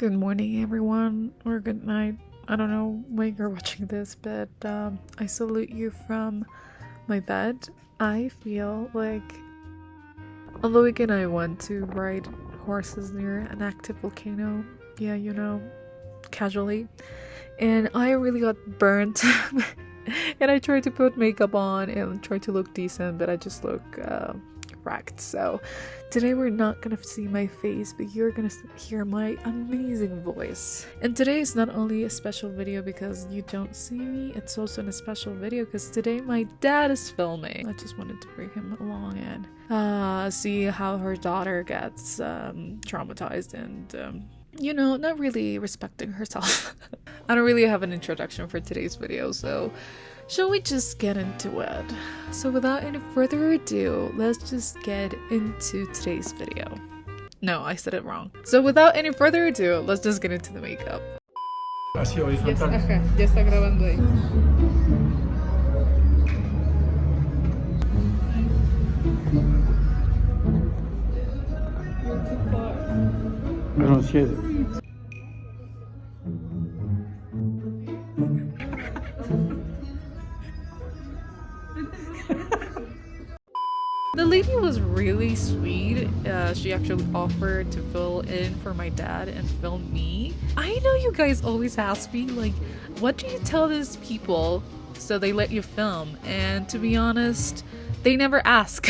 Good morning, everyone, or good night. I don't know when you're watching this, but I salute you from my bed. I feel like on the weekend I went to ride horses near an active volcano. Yeah, you know, casually. And I really got burnt. And I tried to put makeup on and try to look decent, but I just look wrecked. So today we're not gonna see my face, but you're gonna hear my amazing voice. And today is not only a special video because you don't see me, it's also a special video because today my dad is filming. I just wanted to bring him along and see how her daughter gets traumatized and you know, not really respecting herself. I don't really have an introduction for today's video, so shall we just get into it? So without any further ado, let's just get into today's video. No, I said it wrong. So without any further ado, let's just get into the makeup. Así horizontal. Ajá, ya está grabando ahí. Pero 7. The lady was really sweet. She actually offered to fill in for my dad and film me. I know you guys always ask me, like, what do you tell these people so they let you film? And to be honest, they never ask.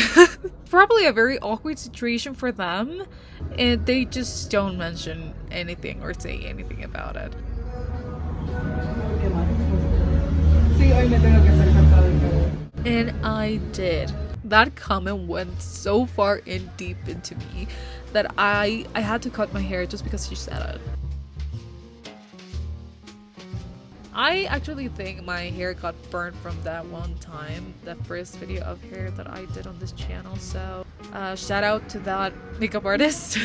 Probably a very awkward situation for them, and they just don't mention anything or say anything about it. And I did. That comment went so far in deep into me that I had to cut my hair just because she said it. I actually think my hair got burned from that one time, the first video of hair that I did on this channel, so shout out to that makeup artist.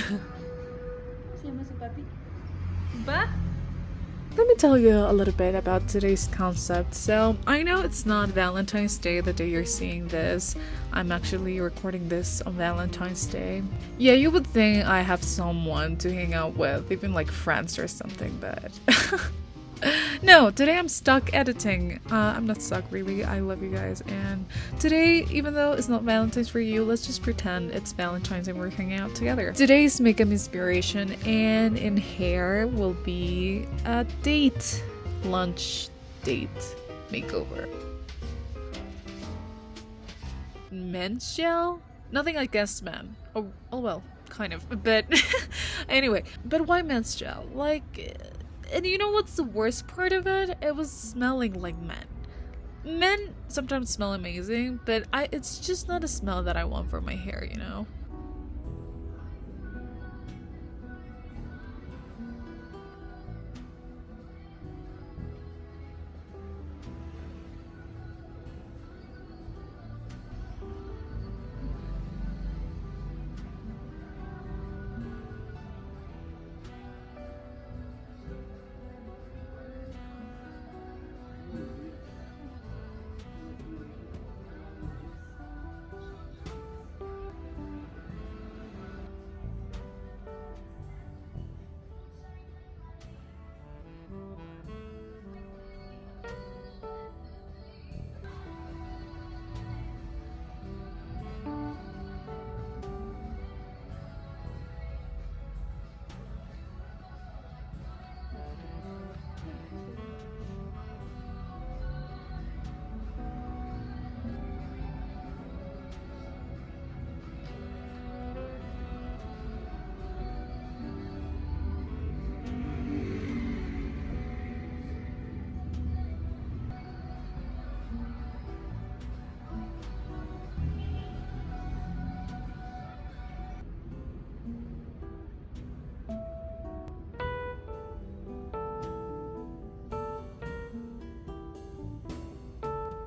Let me tell you a little bit about today's concept. So I know it's not Valentine's Day the day you're seeing this. I'm actually recording this on Valentine's Day. Yeah, you would think I have someone to hang out with, even like friends or something, but no, today I'm stuck editing. I'm not stuck really, I love you guys, and today, even though it's not Valentine's for you, let's just pretend it's Valentine's and we're hanging out together. Today's makeup inspiration and in hair will be a lunch date makeover. Men's gel? Nothing against men. Oh well, kind of, but anyway, but why men's gel? Like, and you know what's the worst part of it? It was smelling like men. Men sometimes smell amazing, but it's just not a smell that I want for my hair, you know?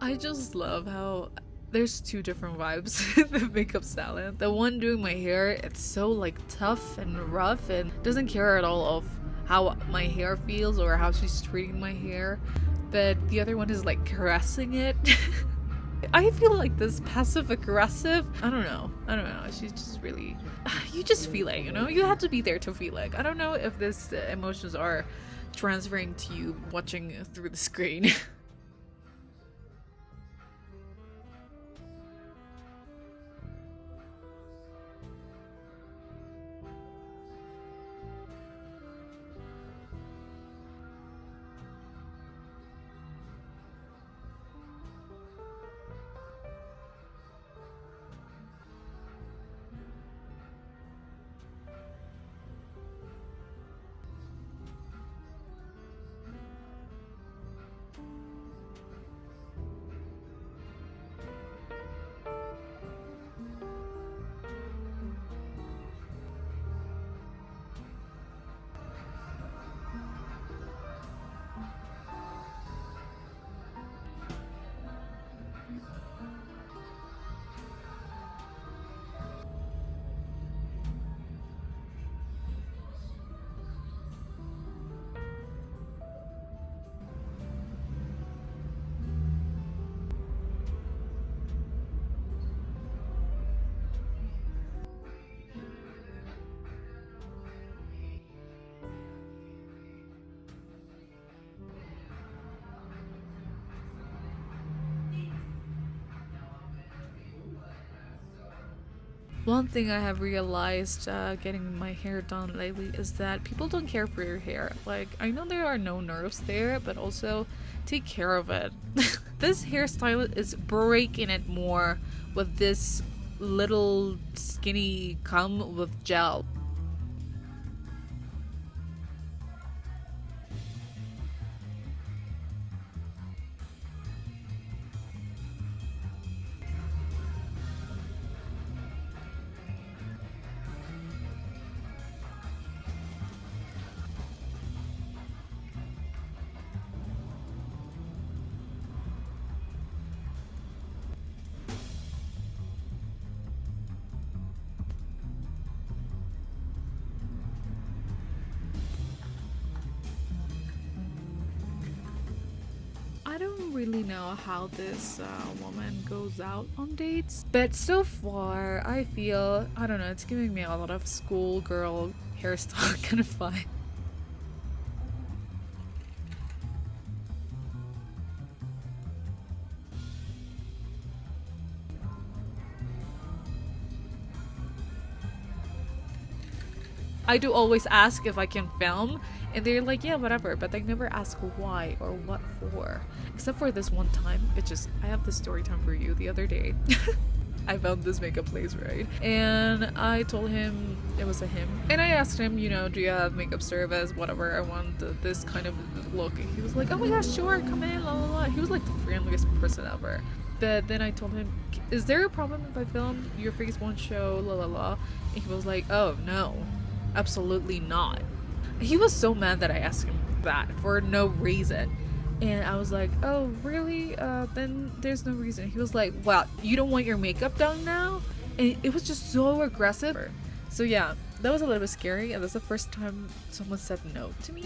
I just love how there's two different vibes in the makeup salon. The one doing my hair, it's so like tough and rough and doesn't care at all of how my hair feels or how she's treating my hair. But the other one is like caressing it. I feel like this passive aggressive. I don't know. She's just really. You just feel it, you know? You have to be there to feel it. I don't know if this emotions are transferring to you watching through the screen. One thing I have realized getting my hair done lately is that people don't care for your hair. Like, I know there are no nerves there, but also take care of it. This hairstyle is breaking it more with this little skinny comb with gel. I don't really know how this woman goes out on dates, but so far I feel, I don't know, it's giving me a lot of schoolgirl hairstyle kind of vibe. I do always ask if I can film, and they're like, yeah, whatever, but they never ask why or what for. Except for this one time, bitches, I have this story time for you the other day. I found this makeup place, right? And I told him, it was a him, and I asked him, you know, do you have makeup service, whatever, I want this kind of look. And he was like, oh my gosh, sure, come in, la la la. He was like the friendliest person ever. But then I told him, is there a problem if I film? Your face won't show, la la la. And he was like, oh no, absolutely not. He was so mad that I asked him that for no reason. And I was like, oh, really? Then there's no reason. He was like, wow, you don't want your makeup done now? And it was just so aggressive. So yeah, that was a little bit scary. And that's the first time someone said no to me.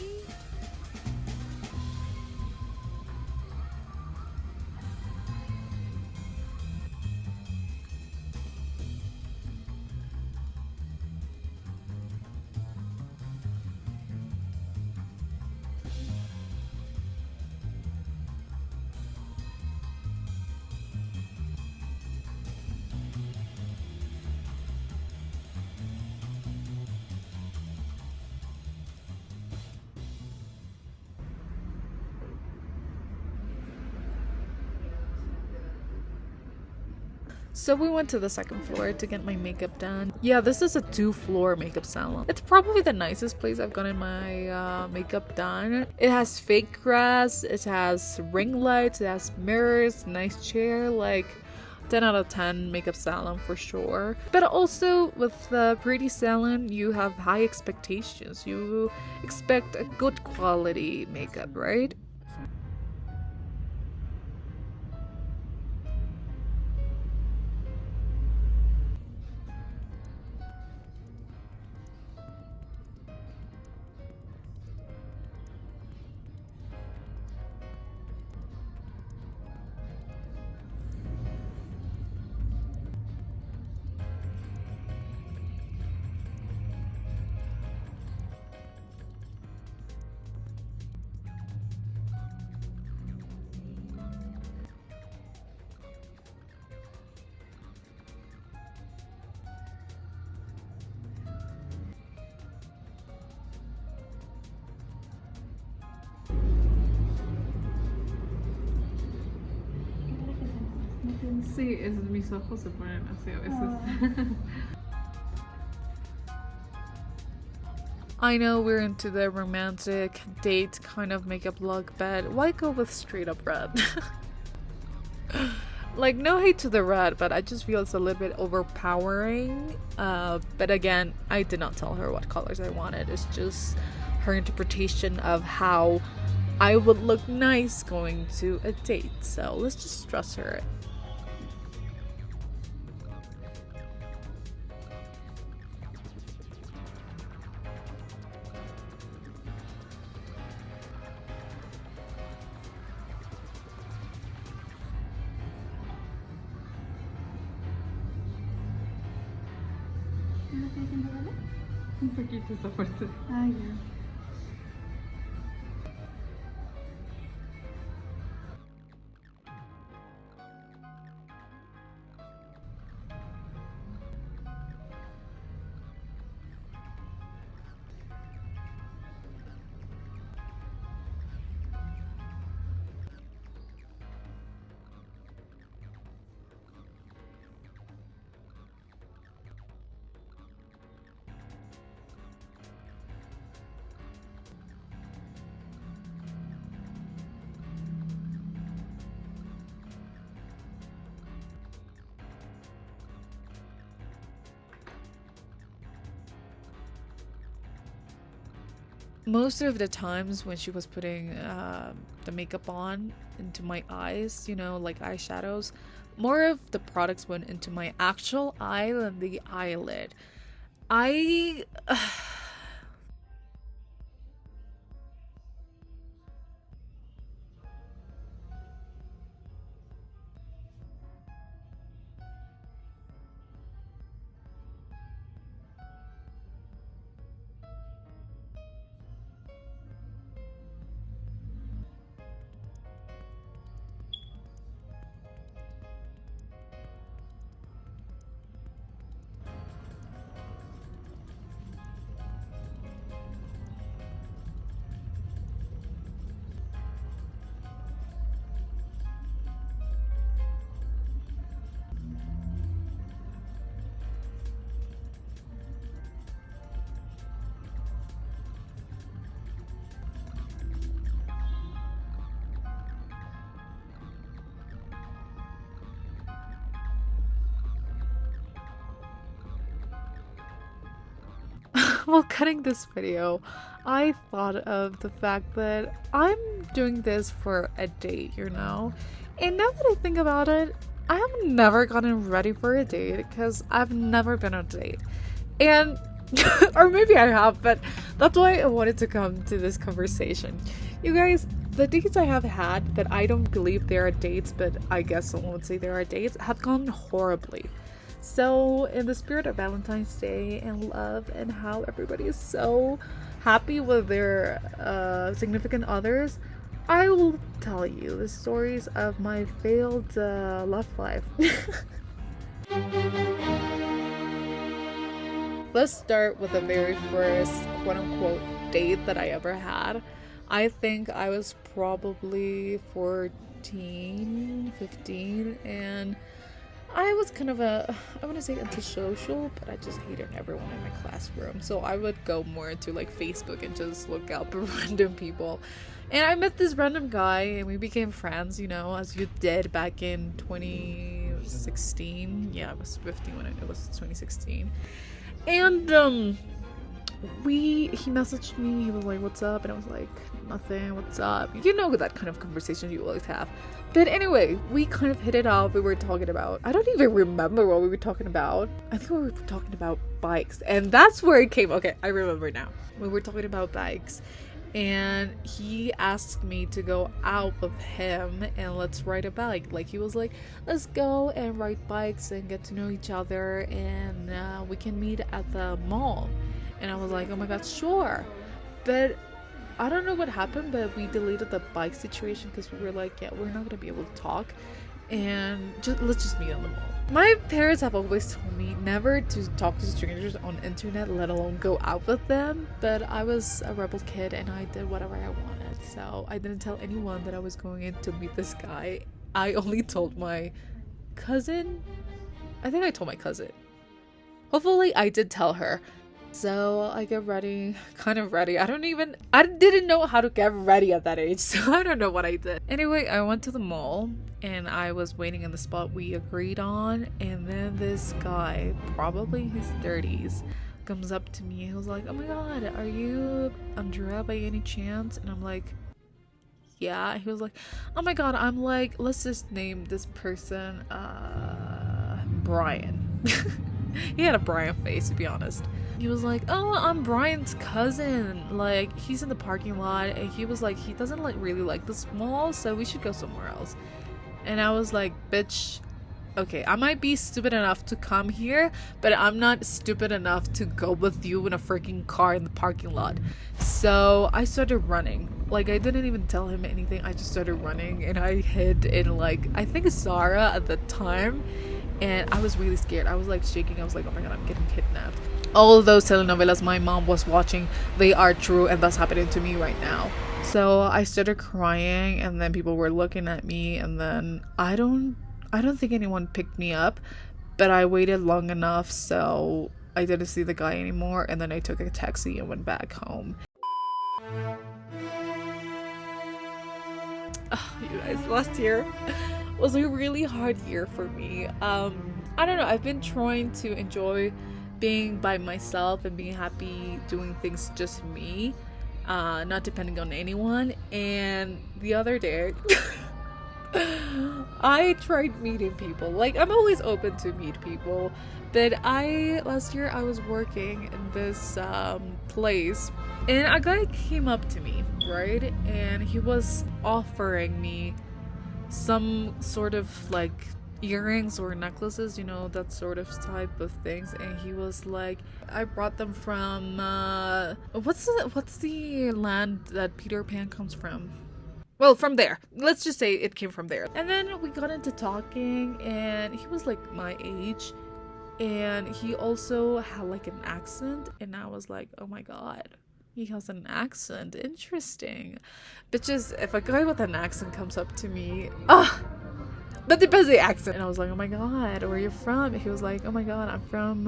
So we went to the second floor to get my makeup done. Yeah, this is a 2-floor makeup salon. It's probably the nicest place I've gotten my makeup done. It has fake grass, it has ring lights, it has mirrors, nice chair, like 10 out of 10 makeup salon for sure. But also with the pretty salon, you have high expectations. You expect a good quality makeup, right? Sí, mis ojos se ponen así a veces. I know we're into the romantic date kind of makeup look, but why go with straight up red? Like, no hate to the red, but I just feel it's a little bit overpowering. But again, I did not tell her what colors I wanted. It's just her interpretation of how I would look nice going to a date. So let's just trust her. ¿No estás haciendo algo? Un poquito está fuerte. Ah, ya. Most of the times when she was putting the makeup on into my eyes, you know, like eyeshadows, more of the products went into my actual eye than the eyelid. I while cutting this video, I thought of the fact that I'm doing this for a date, you know? And now that I think about it, I have never gotten ready for a date because I've never been on a date. And, or maybe I have, but that's why I wanted to come to this conversation. You guys, the dates I have had that I don't believe they are dates, but I guess someone would say they are dates, have gone horribly. So, in the spirit of Valentine's Day and love, and how everybody is so happy with their significant others, I will tell you the stories of my failed love life. Let's start with the very first quote unquote date that I ever had. I think I was probably 14, 15, and I was kind of I want to say antisocial, but I just hated everyone in my classroom. So I would go more into like Facebook and just look up random people. And I met this random guy and we became friends, you know, as you did back in 2016. Yeah, I was 15 when it was 2016. And he messaged me, he was like, "What's up?" And I was like, "Nothing, what's up?" You know that kind of conversation you always have. But anyway, we kind of hit it off. We were talking about, I don't even remember what we were talking about. I think we were talking about bikes, and that's where it came. Okay, I remember now. We were talking about bikes, and he asked me to go out with him and let's ride a bike. Like, he was like, "Let's go and ride bikes and get to know each other, and we can meet at the mall." And I was like, "Oh my god, sure." But I don't know what happened, but we deleted the bike situation because we were like, yeah, we're not gonna be able to talk, and let's just meet on the mall. My parents have always told me never to talk to strangers on the internet, let alone go out with them. But I was a rebel kid and I did whatever I wanted, so I didn't tell anyone that I was going in to meet this guy. I only told my cousin. I think I told my cousin. Hopefully I did tell her. So I get ready, kind of ready. I didn't know how to get ready at that age, so I don't know what I did. Anyway, I went to the mall and I was waiting in the spot we agreed on, and then this guy, probably his 30s, comes up to me. He was like, oh my god, are you Andrea by any chance? And I'm like, yeah. He was like, oh my god, I'm like, let's just name this person Brian. He had a Brian face, to be honest. He was like, oh, I'm Brian's cousin. Like, he's in the parking lot, and he was like, he doesn't like really like this mall, so we should go somewhere else. And I was like, bitch, okay, I might be stupid enough to come here, but I'm not stupid enough to go with you in a freaking car in the parking lot. So I started running. Like, I didn't even tell him anything. I just started running, and I hid in, like, I think Zara at the time. And I was really scared. I was like shaking. I was like, oh my god, I'm getting kidnapped. All of those telenovelas my mom was watching, they are true, and that's happening to me right now. So I started crying, and then people were looking at me, and then I don't think anyone picked me up, but I waited long enough, so I didn't see the guy anymore, and then I took a taxi and went back home. Oh, you guys, last year was a really hard year for me. I don't know, I've been trying to enjoy being by myself and being happy doing things just me, not depending on anyone. And the other day I tried meeting people. Like, I'm always open to meet people, but last year I was working in this place, and a guy came up to me, right, and he was offering me some sort of like earrings or necklaces, you know, that sort of type of things. And he was like, I brought them from what's the land that Peter Pan comes from? Well, from there. Let's just say it came from there. And then we got into talking, and he was like my age, and he also had like an accent, and I was like, oh my god, he has an accent, interesting. Bitches, if a guy with an accent comes up to me, that depends on the accent. And I was like, oh my god, where are you from? And he was like, oh my god, I'm from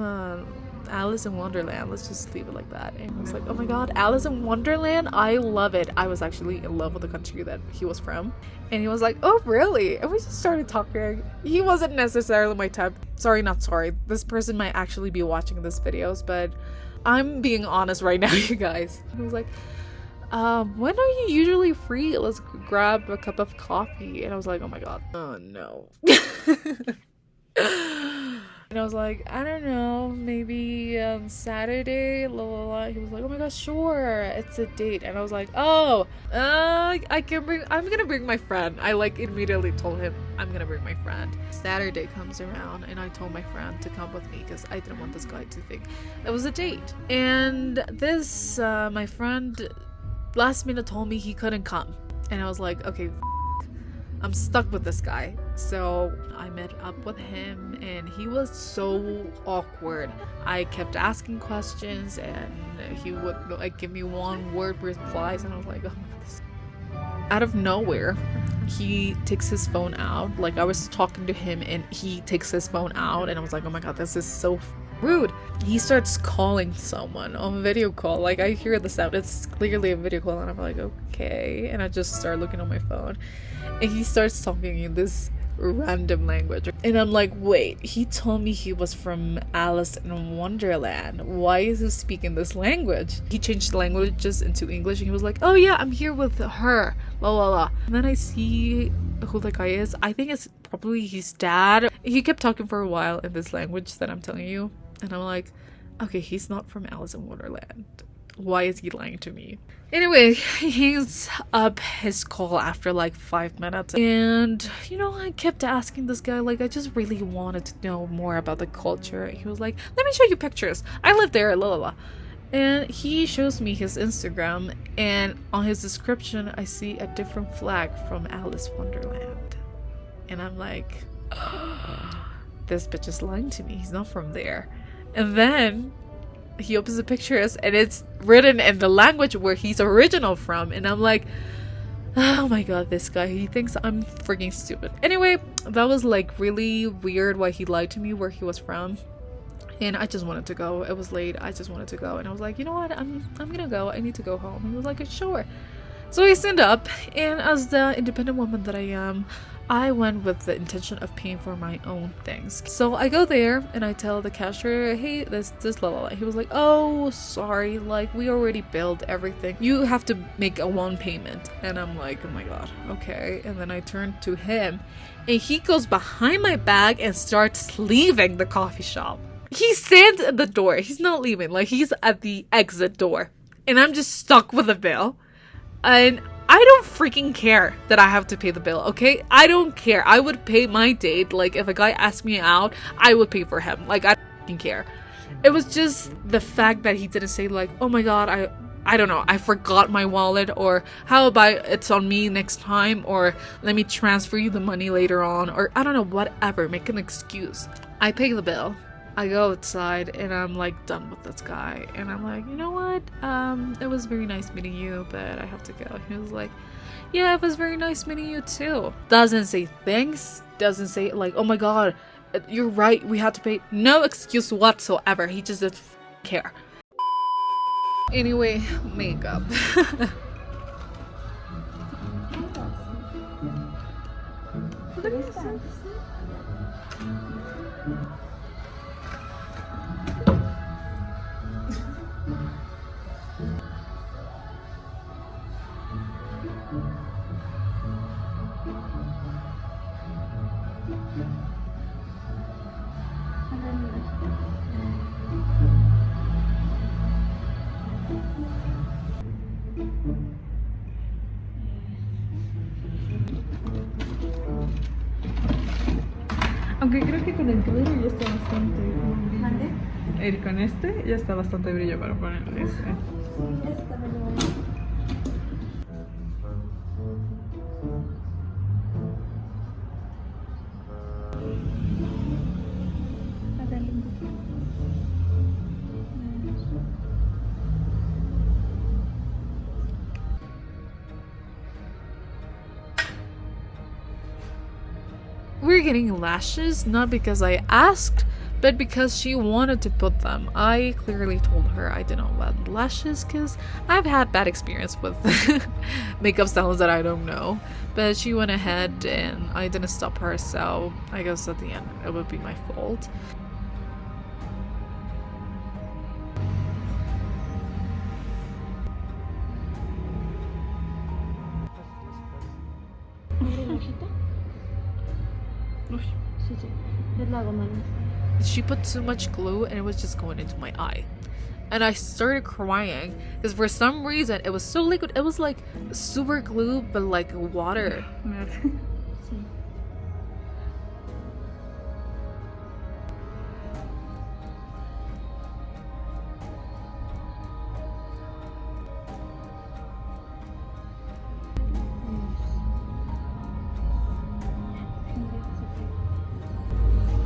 Alice in Wonderland. Let's just leave it like that. And I was like, oh my god, Alice in Wonderland, I love it. I was actually in love with the country that he was from. And he was like, oh really? And we just started talking. He wasn't necessarily my type. Sorry, not sorry. This person might actually be watching this videos, but I'm being honest right now, you guys. He was like, when are you usually free? Let's grab a cup of coffee. And I was like, oh my god, oh no. And I was like, I don't know, maybe Saturday, la la la. He was like, oh my gosh, sure, it's a date. And I was like, oh, I'm gonna bring my friend. I like immediately told him I'm gonna bring my friend. Saturday comes around, and I told my friend to come with me because I didn't want this guy to think it was a date. And this my friend last minute told me he couldn't come, and I was like, okay, I'm stuck with this guy. So I met up with him, and he was so awkward. I kept asking questions, and he would like give me one word replies, and I was like, oh my god. Out of nowhere, he takes his phone out. Like, I was talking to him, and he takes his phone out, and I was like, oh my god, this is so rude. He starts calling someone on video call. Like, I hear the sound, it's clearly a video call, and I'm like, okay. And I just start looking on my phone, and he starts talking in this random language, and I'm like, wait, he told me he was from Alice in Wonderland. Why is he speaking this language? He changed the languages into English, and he was like, oh yeah, I'm here with her, la la la. And then I see who the guy is. I think it's probably his dad. He kept talking for a while in this language that I'm telling you, and I'm like, okay, he's not from Alice in Wonderland. Why is he lying to me? Anyway, he hangs up his call after like 5 minutes, and you know, I kept asking this guy, like, I just really wanted to know more about the culture. He was like, let me show you pictures, I live there, la la la. And he shows me his Instagram, and on his description I see a different flag from Alice Wonderland, and I'm like, oh, this bitch is lying to me, he's not from there. And then he opens the pictures, and it's written in the language where he's original from, and I'm like, Oh my god, this guy, he thinks I'm freaking stupid. Anyway, that was like really weird why he lied to me where he was from. And I just wanted to go. It was late. I just wanted to go. And I was like, you know what? I'm gonna go. I need to go home. And he was like, sure. So I stand up, and as the independent woman that I am, I went with the intention of paying for my own things. So I go there and I tell the cashier, hey, this blah blah blah. He was like, oh, sorry, like we already billed everything. You have to make a one payment. And I'm like, oh my god, okay. And then I turn to him, and he goes behind my back and starts leaving the coffee shop. He stands at the door. He's not leaving. Like, he's at the exit door. And I'm just stuck with a bill. And I don't freaking care that I have to pay the bill, okay? I don't care. I would pay my date. Like, if a guy asked me out, I would pay for him. Like, I don't freaking care. It was just the fact that he didn't say, like, oh my god, I don't know, I forgot my wallet, or how about it's on me next time, or let me transfer you the money later on, or I don't know, whatever. Make an excuse. I pay the bill. I go outside and I'm like done with this guy, and I'm like, you know what, it was very nice meeting you, but I have to go. He was like, yeah, it was very nice meeting you too. Doesn't say thanks, doesn't say like, oh my god, you're right, we had to pay. No excuse whatsoever. He just didn't care. Anyway, makeup. Aunque creo que con el cabello ya está bastante brillo. ¿Mande? Con este ya está bastante brillo para ponerle ese. Sí, ese también lo voy a hacer. We're getting lashes, not because I asked, but because she wanted to put them. I clearly told her I didn't want lashes because I've had bad experience with makeup stylists that I don't know. But she went ahead and I didn't stop her, so I guess at the end it would be my fault. She put too much glue and it was just going into my eye. And I started crying because for some reason it was so liquid. It was like super glue but like water.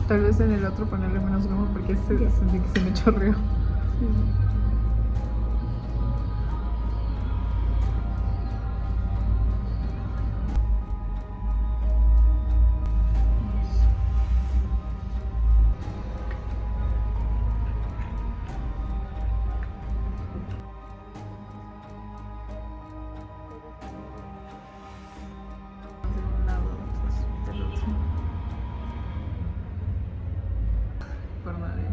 Tal vez en el otro ponerle menos goma porque sentí que se me chorreó. Por nadie.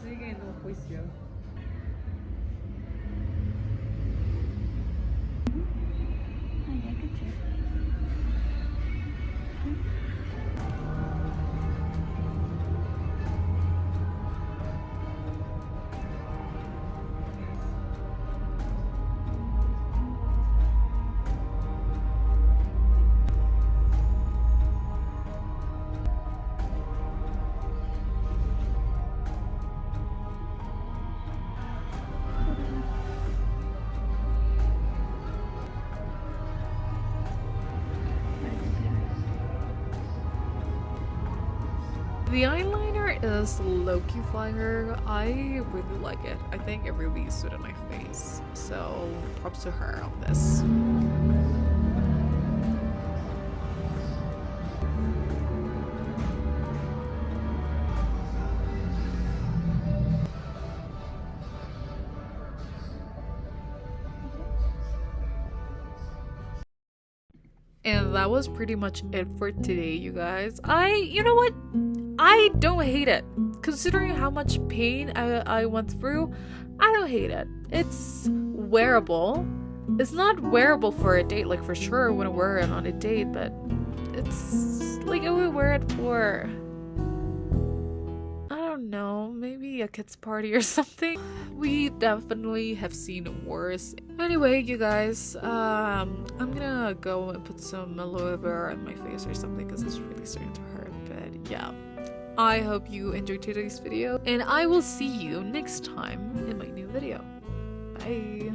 Sigue en un juicio. The eyeliner is low-key fire. I really like it. I think it really suited my face. So props to her on this. And that was pretty much it for today, you guys. You know what? I don't hate it. Considering how much pain I went through, I don't hate it. It's wearable. It's not wearable for a date, like for sure I wouldn't wear it on a date, but it's like I would wear it for, I don't know, maybe a kid's party or something. We definitely have seen worse. Anyway, you guys, I'm gonna go and put some aloe vera on my face or something because it's really starting to hurt. But yeah, I hope you enjoyed today's video, and I will see you next time in my new video. Bye.